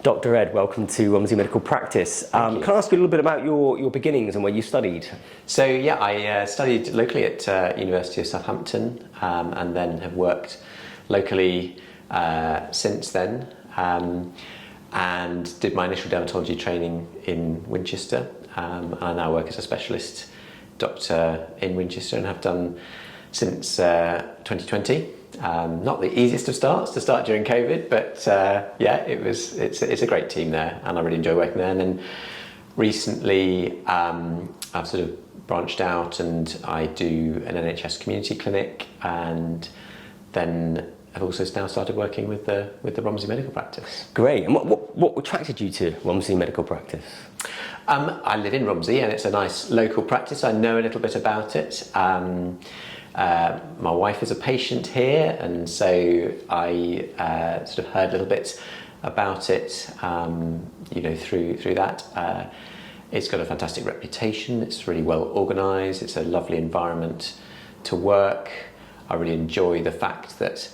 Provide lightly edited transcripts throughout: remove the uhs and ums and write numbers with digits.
Dr. Ed, welcome to Romsey Medical Practice. Can I ask you a little bit about your beginnings and where you studied? So yeah, I studied locally at University of Southampton and then have worked locally since then and did my initial dermatology training in Winchester and I now work as a specialist doctor in Winchester and have done since 2020. Not the easiest of starts to start during COVID, but yeah, it's a great team there and I really enjoy working there. And then recently I've sort of branched out and I do an NHS community clinic, and then I've also now started working with the Romsey Medical Practice. Great. And what attracted you to Romsey Medical Practice? I live in Romsey and it's a nice local practice. I know a little bit about it. My wife is a patient here, and so I sort of heard a little bit about it, through that. It's got a fantastic reputation. It's really well organised. It's a lovely environment to work. I really enjoy the fact that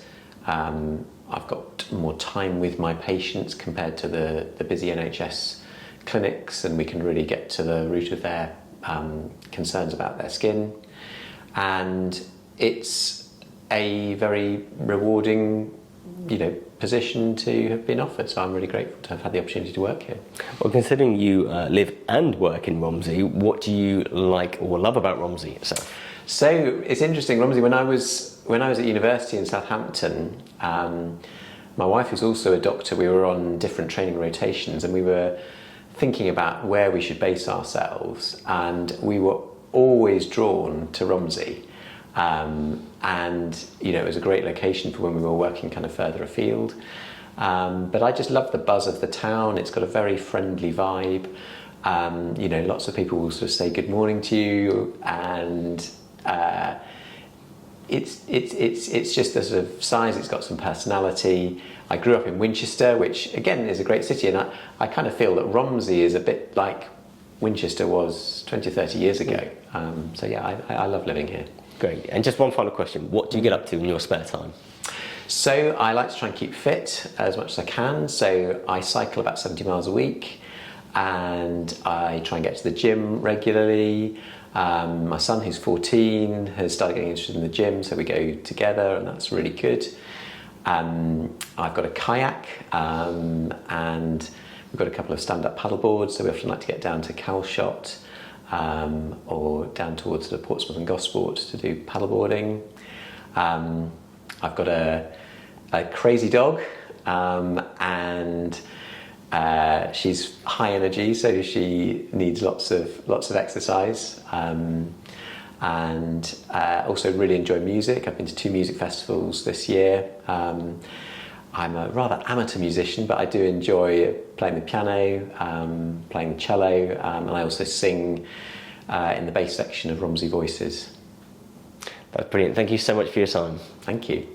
I've got more time with my patients compared to the busy NHS clinics, and we can really get to the root of their concerns about their skin. And it's a very rewarding, position to have been offered. So I'm really grateful to have had the opportunity to work here. Well, considering you live and work in Romsey, what do you like or love about Romsey itself? So it's interesting, Romsey. When I was at university in Southampton, my wife was also a doctor. We were on different training rotations, and we were thinking about where we should base ourselves, and we were always drawn to Romsey. It was a great location for when we were working kind of further afield. But I just love the buzz of the town. It's got a very friendly vibe. Lots of people will sort of say good morning to you, and it's just the sort of size. It's got some personality. I grew up in Winchester, which again is a great city, and I kind of feel that Romsey is a bit like Winchester was 20, 30 years ago. So yeah, I love living here. Great. And just one final question. What do you get up to in your spare time? So I like to try and keep fit as much as I can. So I cycle about 70 miles a week, and I try and get to the gym regularly. My son, who's 14, has started getting interested in the gym, so we go together, and that's really good. I've got a kayak, and we've got a couple of stand-up paddle boards, so we often like to get down to Calshot or down towards the Portsmouth and Gosport to do paddleboarding. I've got a crazy dog, and she's high energy, so she needs lots of exercise. And also really enjoy music. I've been to 2 music festivals this year. I'm a rather amateur musician, but I do enjoy playing the piano, playing the cello, and I also sing in the bass section of Romsey Voices. That's brilliant. Thank you so much for your time. Thank you.